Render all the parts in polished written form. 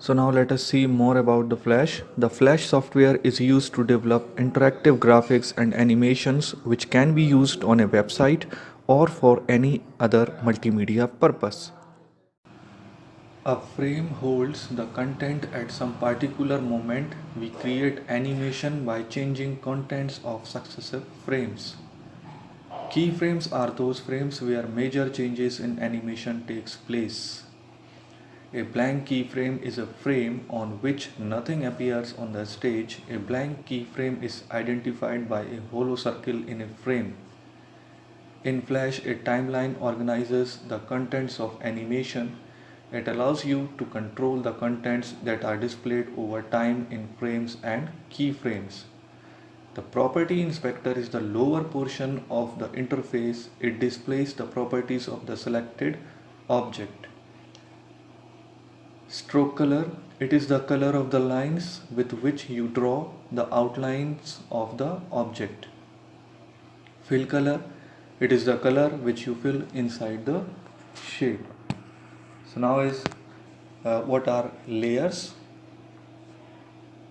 So now let us see more about the Flash. The Flash software is used to develop interactive graphics and animations which can be used on a website or for any other multimedia purpose. A frame holds the content at some particular moment. We create animation by changing contents of successive frames. Keyframes are those frames where major changes in animation takes place. A blank keyframe is a frame on which nothing appears on the stage. A blank keyframe is identified by a hollow circle in a frame. In Flash, a timeline organizes the contents of animation. It allows you to control the contents that are displayed over time in frames and keyframes. The property inspector is the lower portion of the interface. It displays the properties of the selected object. Stroke color, it is the color of the lines with which you draw the outlines of the object. Fill color, it is the color which you fill inside the shape. So now is what are layers?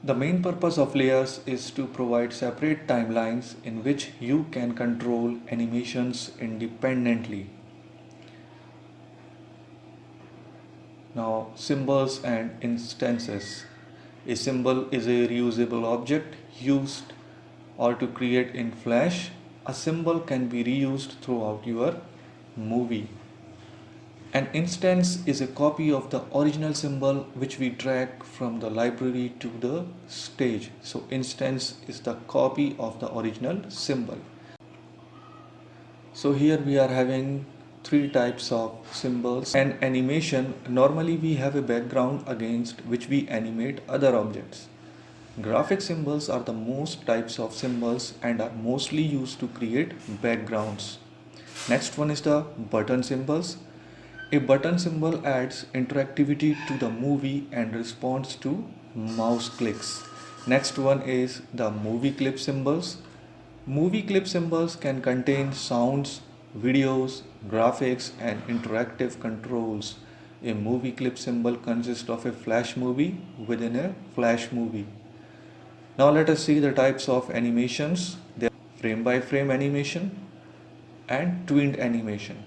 The main purpose of layers is to provide separate timelines in which you can control animations independently. Now, symbols and instances. A symbol is a reusable object used or to create in Flash. A symbol can be reused throughout your movie. An instance is a copy of the original symbol which we drag from the library to the stage. So instance is the copy of the original symbol. So here we are having three types of symbols. And animation, normally we have a background against which we animate other objects. Graphic symbols are the most types of symbols and are mostly used to create backgrounds. Next one is the button symbols. A button symbol adds interactivity to the movie and responds to mouse clicks. Next one is the movie clip symbols. Movie clip symbols can contain sounds, videos, graphics, and interactive controls. A movie clip symbol consists of a Flash movie within a Flash movie. Now let us see the types of animations. There are frame by frame animation and twinned animation.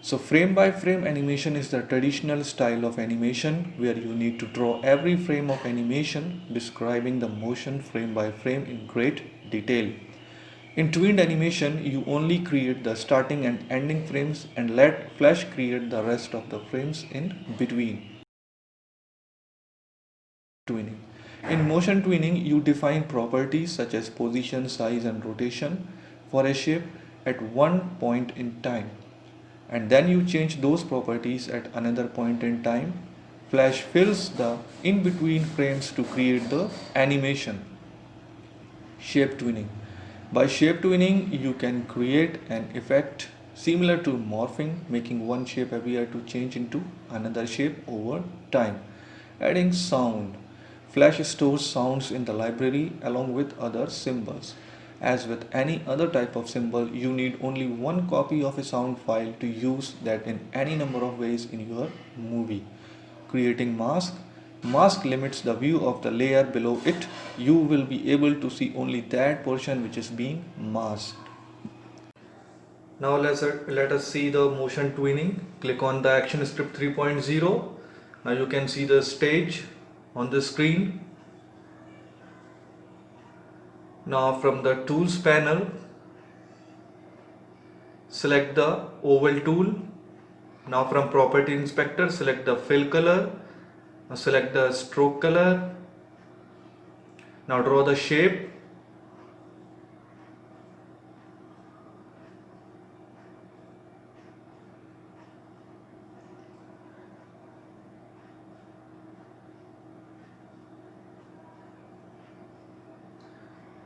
So frame by frame animation is the traditional style of animation where you need to draw every frame of animation, describing the motion frame by frame in great detail. In twinned animation, you only create the starting and ending frames and let Flash create the rest of the frames in between. Twinning. In motion twinning, you define properties such as position, size, and rotation for a shape at one point in time, and then you change those properties at another point in time. Flash fills the in-between frames to create the animation. Shape twinning. By shape twinning, you can create an effect similar to morphing, making one shape appear to change into another shape over time. Adding sound. Flash stores sounds in the library along with other symbols. As with any other type of symbol, you need only one copy of a sound file to use that in any number of ways in your movie. Creating mask. Mask limits the view of the layer below it. You will be able to see only that portion which is being masked. Now let us see the motion twinning. Click on the action script 3.0. Now you can see the stage on the screen. Now from the tools panel, select the oval tool. Now from property inspector, select the fill color. Now select the stroke color. Now draw the shape.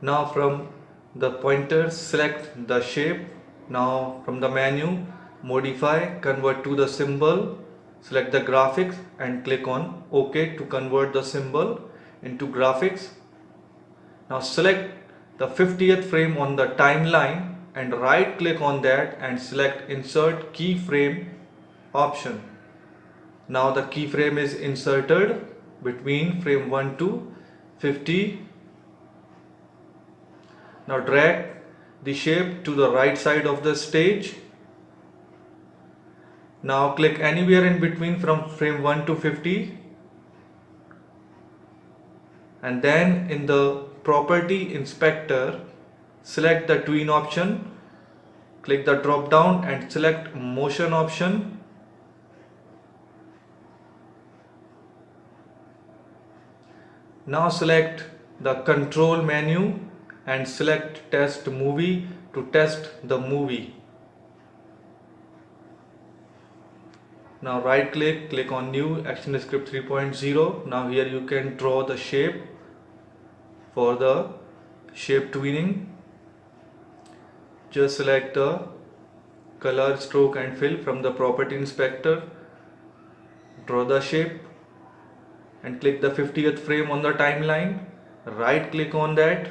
Now from the pointer, select the shape. Now from the menu, modify, convert to the symbol. Select the graphics and click on OK to convert the symbol into graphics. Now select the 50th frame on the timeline and right click on that and select insert keyframe option. Now the keyframe is inserted. between frame 1 to 50. Now drag the shape to the right side of the stage. Now click anywhere in between from frame 1 to 50, and then in the property inspector select the tween option, click the drop down and select motion option. Now select the control menu and select test movie to test the movie. Now right click, click on new ActionScript 3.0. Now here you can draw the shape for the shape tweening. Just select the color, stroke and fill from the property inspector. Draw the shape and click the 50th frame on the timeline. Right click on that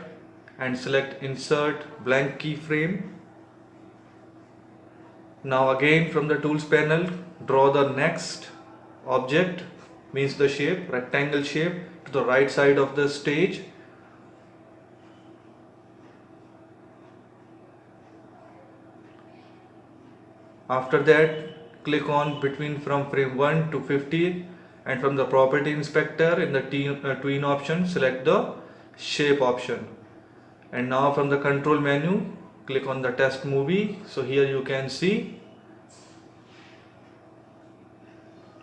and select insert blank keyframe. Now again from the tools panel, draw the next object, means the shape, rectangle shape, to the right side of the stage. After that, click on between from frame 1 to 50, and from the property inspector in the tween option select the shape option. And now from the control menu click on the test movie. So here you can see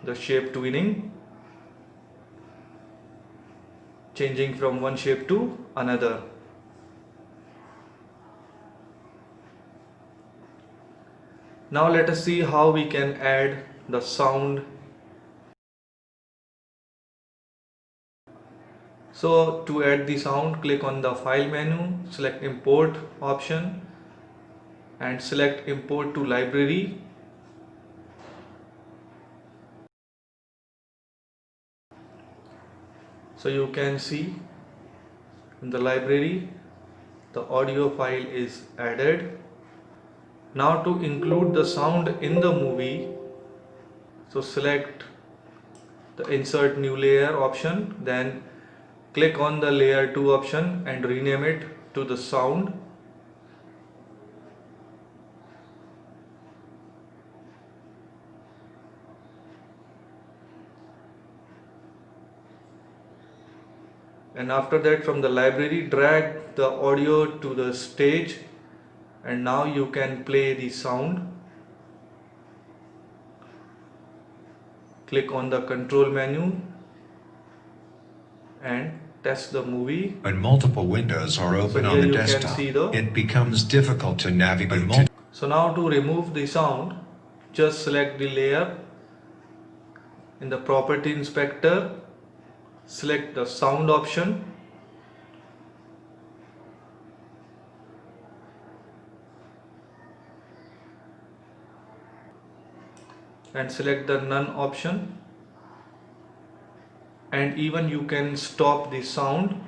the shape tweening changing from one shape to another. Now let us see how we can add the sound. So to add the sound, click on the file menu, select import option and select import to library. So you can see in the library the audio file is added. Now to include the sound in the movie, so select the insert new layer option, then click on the layer 2 option and rename it to the sound. And after that from the library drag the audio to the stage, and now you can play the sound. Click on the control menu and test the movie. When multiple windows are open on the desktop, it becomes difficult to navigate. So now to remove the sound, just select the layer. In the property inspector, select the sound option. And select the none option. And even you can stop the sound.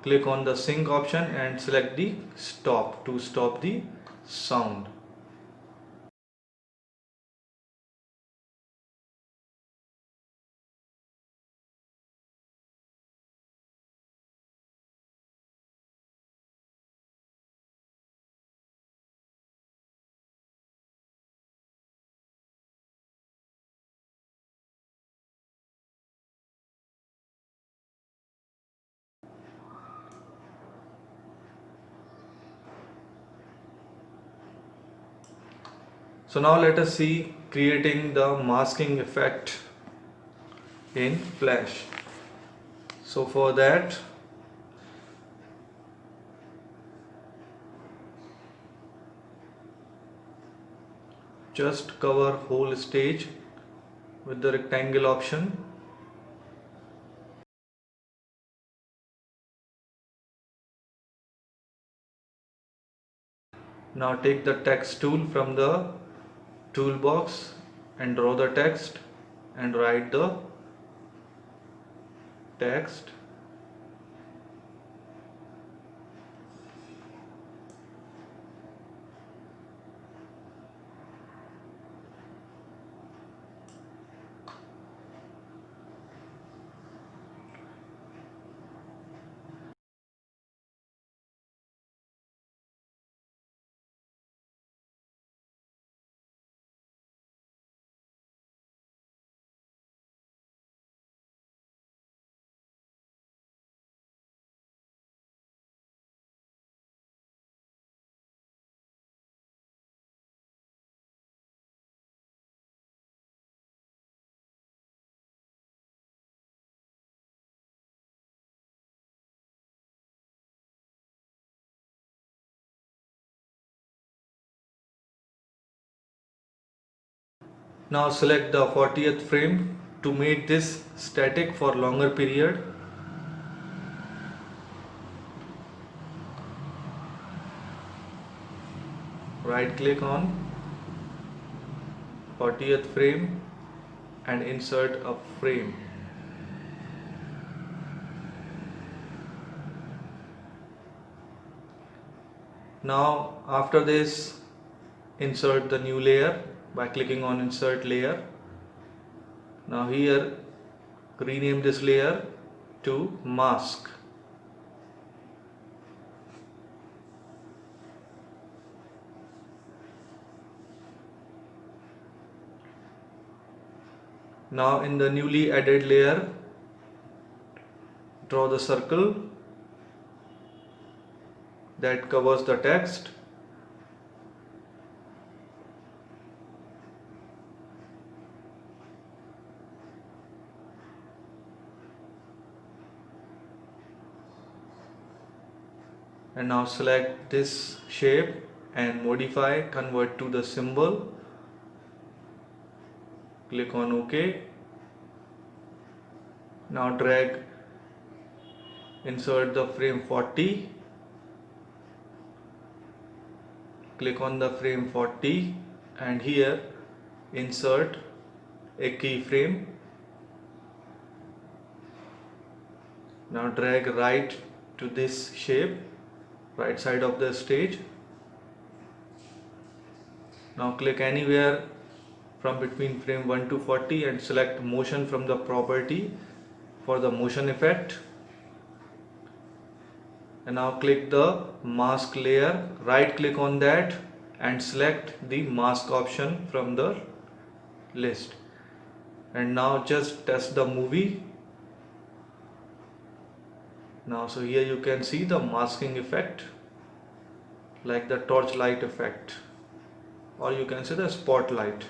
Click on the sync option and select the stop to stop the sound. So now let us see creating the masking effect in Flash. So for that, just cover whole stage with the rectangle option. Now take the text tool from the toolbox and draw the text and write the text. Now select the 40th frame to make this static for longer period. Right click on 40th frame and insert a frame. Now after this, insert the new layer by clicking on insert layer. Now here rename this layer to mask. Now in the newly added layer, draw the circle that covers the text. And now select this shape and modify, convert to the symbol. Click on OK. Now drag, insert the frame 40. Click on the frame 40 and here insert a keyframe. Now drag right to this shape, right side of the stage. Now click anywhere from between frame 1 to 40 and select motion from the property for the motion effect. And now click the mask layer, right click on that and select the mask option from the list. And now just test the movie. Now so here you can see the masking effect, like the torchlight effect, or you can say the spotlight.